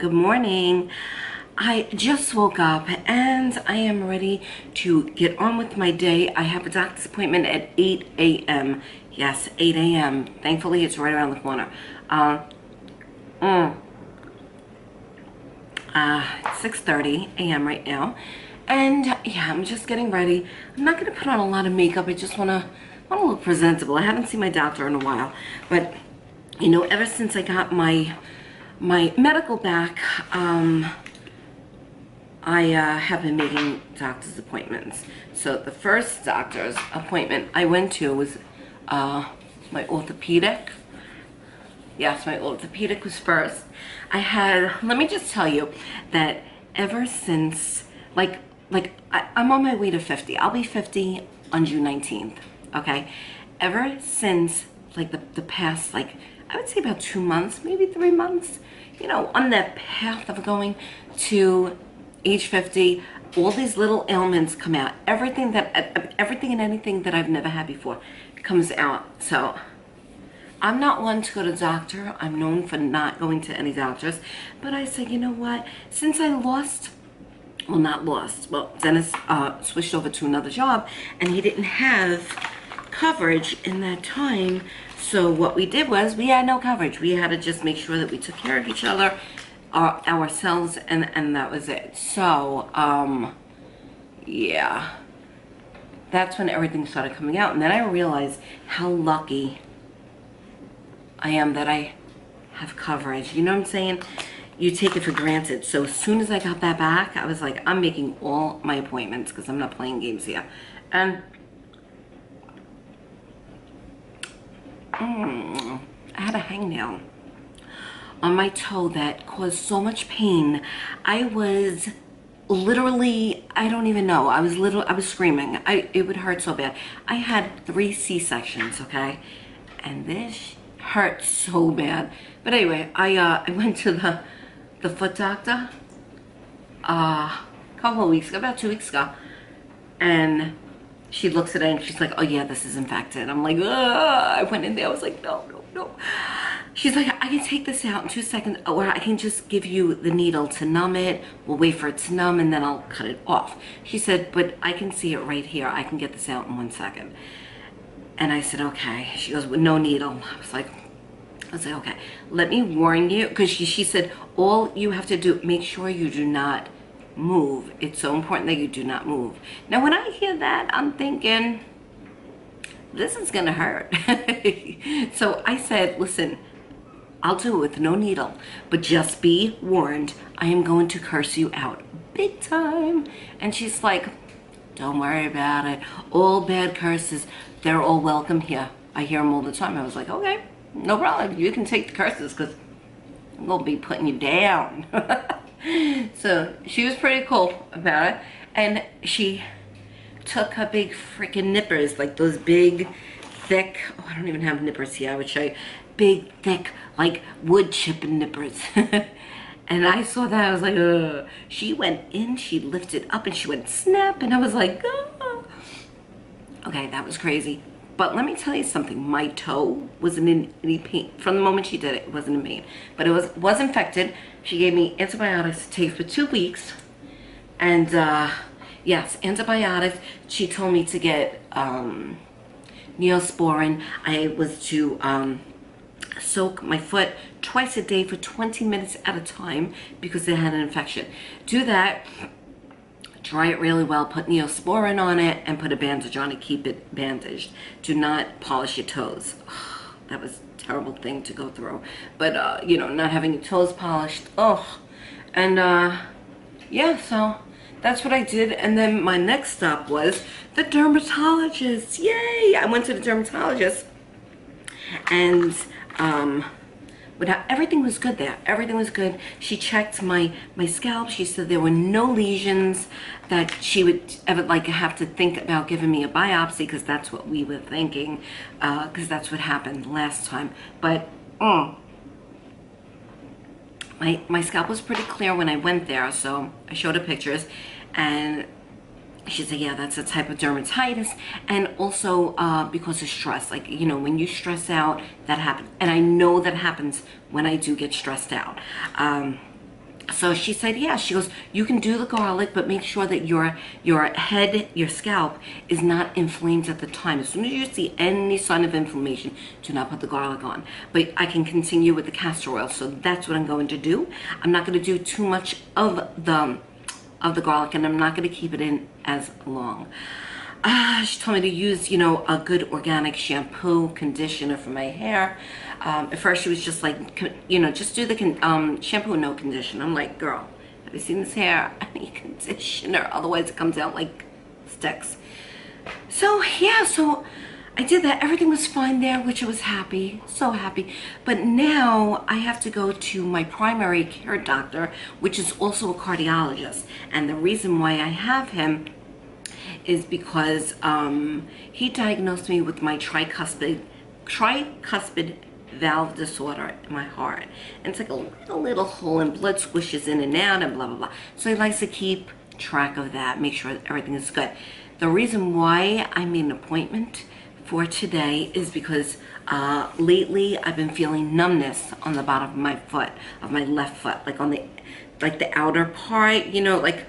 good morning. I just woke up and I am ready to get on with my day. I have a doctor's appointment at 8 a.m. Yes, 8 a.m. Thankfully, it's right around the corner. It's 6:30 a.m. right now. And yeah, I'm just getting ready. I'm not going to put on a lot of makeup. I just want to look presentable. I haven't seen my doctor in a while. But, you know, ever since I got my medical back, I have been making doctor's appointments. So the first doctor's appointment I went to was my orthopedic. Yes, my orthopedic was first. Let me just tell you that ever since, I'm on my way to 50. I'll be 50 on June 19th, okay? Ever since, the past, I would say about 2 months, maybe 3 months, you know, on that path of going to age 50, all these little ailments come out. Everything and anything that I've never had before comes out. So I'm not one to go to the doctor. I'm known for not going to any doctors. But I said, you know what? Since I Dennis switched over to another job, and he didn't have coverage in that time. So what we did was we had no coverage. We had to just make sure that we took care of each other, ourselves, and that was it. So yeah, that's when everything started coming out. And then I realized how lucky I am that I have coverage. You know what I'm saying? You take it for granted. So as soon as I got that back, I was like, I'm making all my appointments because I'm not playing games here. And I had a hangnail on my toe that caused so much pain. I was literally, I don't even know. I was screaming. It would hurt so bad. I had 3 C-sections, okay? And this hurt so bad. But anyway, I went to the foot doctor a couple of weeks ago, about 2 weeks ago. And she looks at it and she's like, oh yeah, this is infected. I'm like, ugh. I went in there. I was like, no. She's like, I can take this out in 2 seconds, or I can just give you the needle to numb it. We'll wait for it to numb and then I'll cut it off. She said, but I can see it right here. I can get this out in 1 second. And I said, okay. She goes, with no needle. I was like, okay, let me warn you. Because she said, all you have to do, make sure you do not move. It's so important that you do not move. Now, when I hear that, I'm thinking, this is gonna hurt. So I said, listen, I'll do it with no needle, but just be warned, I am going to curse you out big time. And she's like, don't worry about it. All bad curses, they're all welcome here. I hear them all the time. I was like, okay, no problem. You can take the curses because I'm gonna be putting you down. So she was pretty cool about it. And she took her big freaking nippers, like those big, thick, oh, I don't even have nippers here, I would show you. Big, thick, like wood chipping nippers. And I saw that, I was like, ugh. She went in, she lifted up, and she went snap, and I was like, oh. Okay, that was crazy. But let me tell you something, my toe wasn't in any pain. From the moment she did it, it wasn't in pain. But it was infected. She gave me antibiotics to take for 2 weeks. And yes, antibiotics. She told me to get Neosporin. I was to soak my foot twice a day for 20 minutes at a time because it had an infection. Do that. Dry it really well, put Neosporin on it, and put a bandage on it. Keep it bandaged. Do not polish your toes. Oh, that was a terrible thing to go through. But, you know, not having your toes polished. Oh. And, yeah, so that's what I did. And then my next stop was the dermatologist. Yay! I went to the dermatologist. And, everything was good there. Everything was good. She checked my scalp. She said there were no lesions, that she would ever have to think about giving me a biopsy, because that's what we were thinking, because that's what happened last time. But my scalp was pretty clear when I went there, so I showed her pictures, and she said, yeah, that's a type of dermatitis, and also because of stress. Like, you know, when you stress out, that happens. And I know that happens when I do get stressed out. So she said, yeah, she goes, you can do the garlic, but make sure that your head, your scalp is not inflamed at the time. As soon as you see any sign of inflammation, do not put the garlic on. But I can continue with the castor oil. So that's what I'm going to do. I'm not going to do too much of the garlic, and I'm not going to keep it in as long. She told me to use, you know, a good organic shampoo, conditioner for my hair. At first she was just like, you know, just do the shampoo, no conditioner. I'm like, girl, have you seen this hair? I need conditioner, otherwise it comes out like sticks. So yeah, so I did that. Everything was fine there, which I was happy, so happy. But now I have to go to my primary care doctor, which is also a cardiologist. And the reason why I have him is because he diagnosed me with my tricuspid valve disorder in my heart. And it's like a little hole, and blood squishes in and out and blah, blah, blah. So he likes to keep track of that, make sure everything is good. The reason why I made an appointment for today is because lately I've been feeling numbness on the bottom of my foot, of my left foot, like on the outer part, you know, like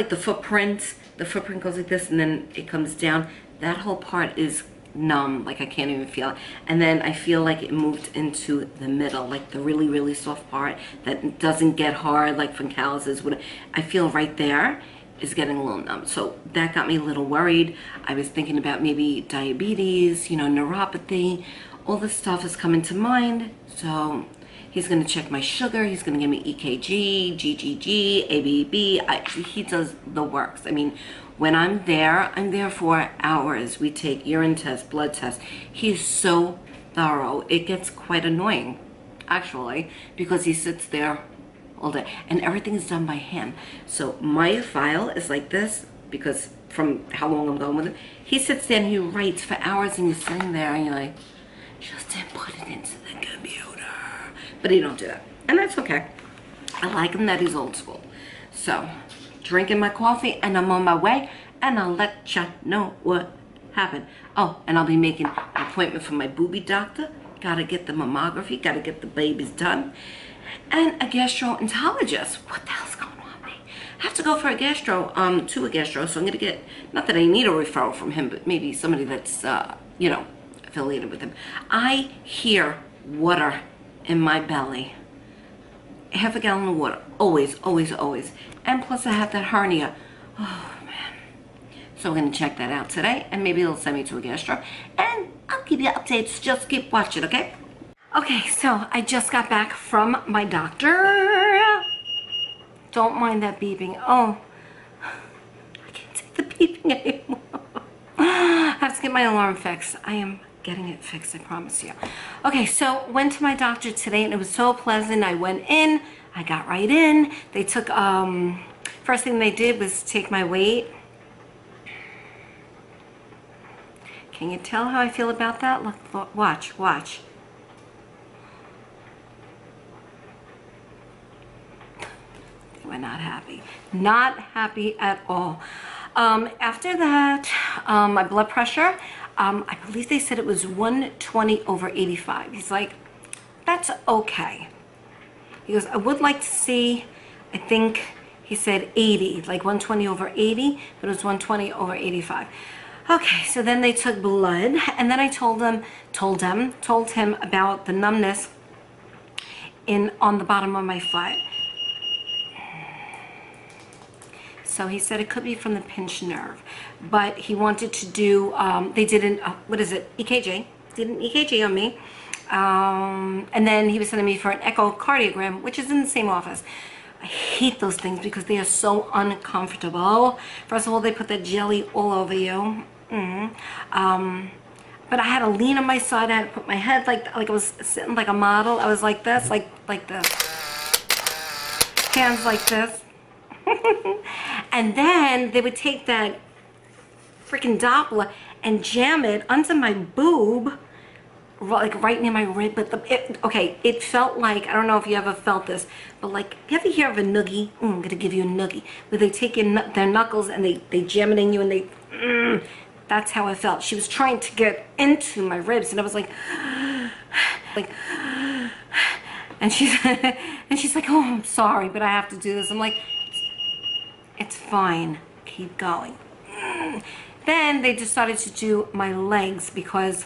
the footprint. The footprint goes like this and then it comes down. That whole part is numb, like I can't even feel it. And then I feel like it moved into the middle, like the really, really soft part that doesn't get hard, like from calluses. I feel right there is getting a little numb. So that got me a little worried. I was thinking about maybe diabetes, you know, neuropathy. All this stuff is coming to mind. So he's going to check my sugar. He's going to give me EKG, GGG, ABB. He does the works. I mean, when I'm there for hours. We take urine tests, blood tests. He's so thorough. It gets quite annoying, actually, because he sits there all day. And everything is done by hand. So my file is like this because from how long I'm going with it. He sits there and he writes for hours, and you're sitting there and you're like, just input it into the computer. But he don't do that, and that's okay. I like him that he's old school. So, drinking my coffee, and I'm on my way, and I'll let you know what happened. Oh, and I'll be making an appointment for my booby doctor. Gotta get the mammography, gotta get the babies done, and a gastroenterologist. What the hell's going on with me? I have to go for a gastro, so I'm gonna get, not that I need a referral from him, but maybe somebody that's, you know, affiliated with him. I hear water in my belly. Half a gallon of water, always, always, always. And plus I have that hernia. Oh man. So we're gonna check that out today, and maybe they'll send me to a gastro, and I'll give you updates. Just keep watching, okay? Okay, so I just got back from my doctor. Don't mind that beeping. Oh, I can't take the beeping anymore. I have to get my alarm fixed. I am getting it fixed, I promise you. Okay, so went to my doctor today, and it was so pleasant. I went in, I got right in. They took, first thing they did was take my weight. Can you tell how I feel about that? Look, watch, watch. They were not happy. Not happy at all. After that, my blood pressure, I believe they said it was 120/85. He's like, that's okay. He goes, I would like to see, I think he said 80, like 120/80, but it was 120/85. Okay, so then they took blood, and then I told him about the numbness on the bottom of my foot. So he said it could be from the pinched nerve, but he wanted to do, they did an, EKG, did an EKG on me, and then he was sending me for an echocardiogram, which is in the same office. I hate those things because they are so uncomfortable. First of all, they put that jelly all over you. But I had to lean on my side. I had to put my head like I was sitting like a model. I was like this, like this. Hands like this. And then they would take that freaking Doppler and jam it onto my boob, like right near my rib. But it felt like, I don't know if you ever felt this, but like, you ever hear of a noogie? I'm gonna give you a noogie, where they take in their knuckles and they jam it in you, and they, that's how I felt. She was trying to get into my ribs, and I was like, And she's like, oh, I'm sorry, but I have to do this. I'm like, it's fine. Keep going. Then they decided to do my legs because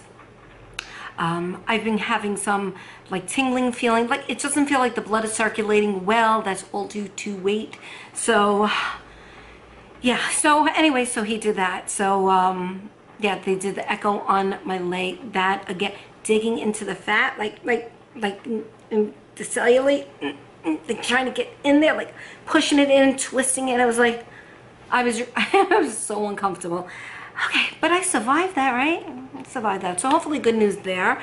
I've been having some like tingling feeling. Like it doesn't feel like the blood is circulating well. That's all due to weight. So yeah. So anyway, so he did that. So yeah, they did the echo on my leg. That again, digging into the fat, like in the cellulite, like trying to get in there, like pushing it in, twisting it. I was like, I was so uncomfortable. Okay, but I survived that, right? I survived that. So hopefully good news there.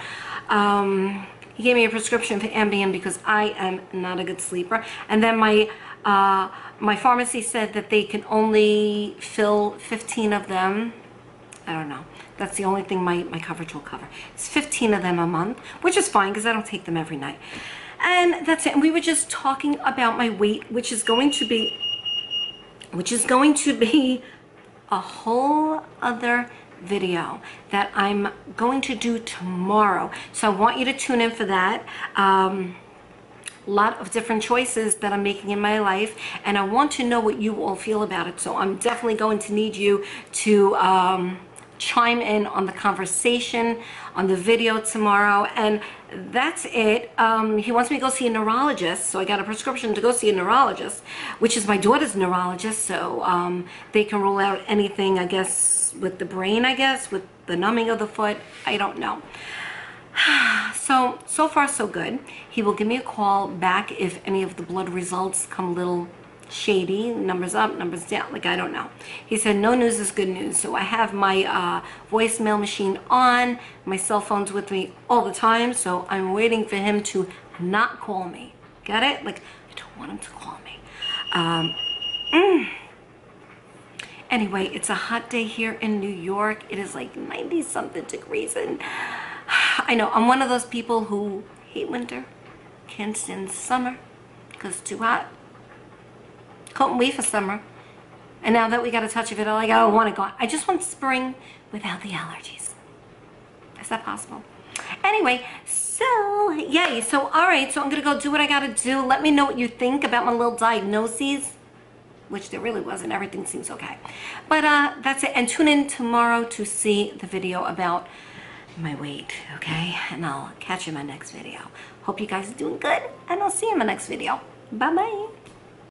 He gave me a prescription for Ambien because I am not a good sleeper. And then my pharmacy said that they can only fill 15 of them. I don't know. That's the only thing my coverage will cover. It's 15 of them a month, which is fine because I don't take them every night. And that's it. And we were just talking about my weight, which is going to be a whole other video that I'm going to do tomorrow. So I want you to tune in for that. Lot of different choices that I'm making in my life, and I want to know what you all feel about it. So I'm definitely going to need you to chime in on the conversation on the video tomorrow. And that's it. He wants me to go see a neurologist, so I got a prescription to go see a neurologist, which is my daughter's neurologist. So they can rule out anything, I guess, with the brain, I guess, with the numbing of the foot. I don't know. So far so good. He will give me a call back if any of the blood results come a little shady, numbers up, numbers down, like I don't know. He said no news is good news. So I have my voicemail machine on, my cell phone's with me all the time, so I'm waiting for him to not call me. Get it? Like, I don't want him to call me. Anyway, it's a hot day here in New York. It is like 90 something degrees, and I know I'm one of those people who hate winter, can't stand summer because it's too hot. Couldn't wait for summer. And now that we got a touch of it, I'm like, I don't want it gone. I just want spring without the allergies. Is that possible? Anyway, so, yay. So, all right. So I'm going to go do what I got to do. Let me know what you think about my little diagnoses, which there really wasn't. Everything seems okay. But that's it. And tune in tomorrow to see the video about my weight, okay? And I'll catch you in my next video. Hope you guys are doing good, and I'll see you in my next video. Bye-bye.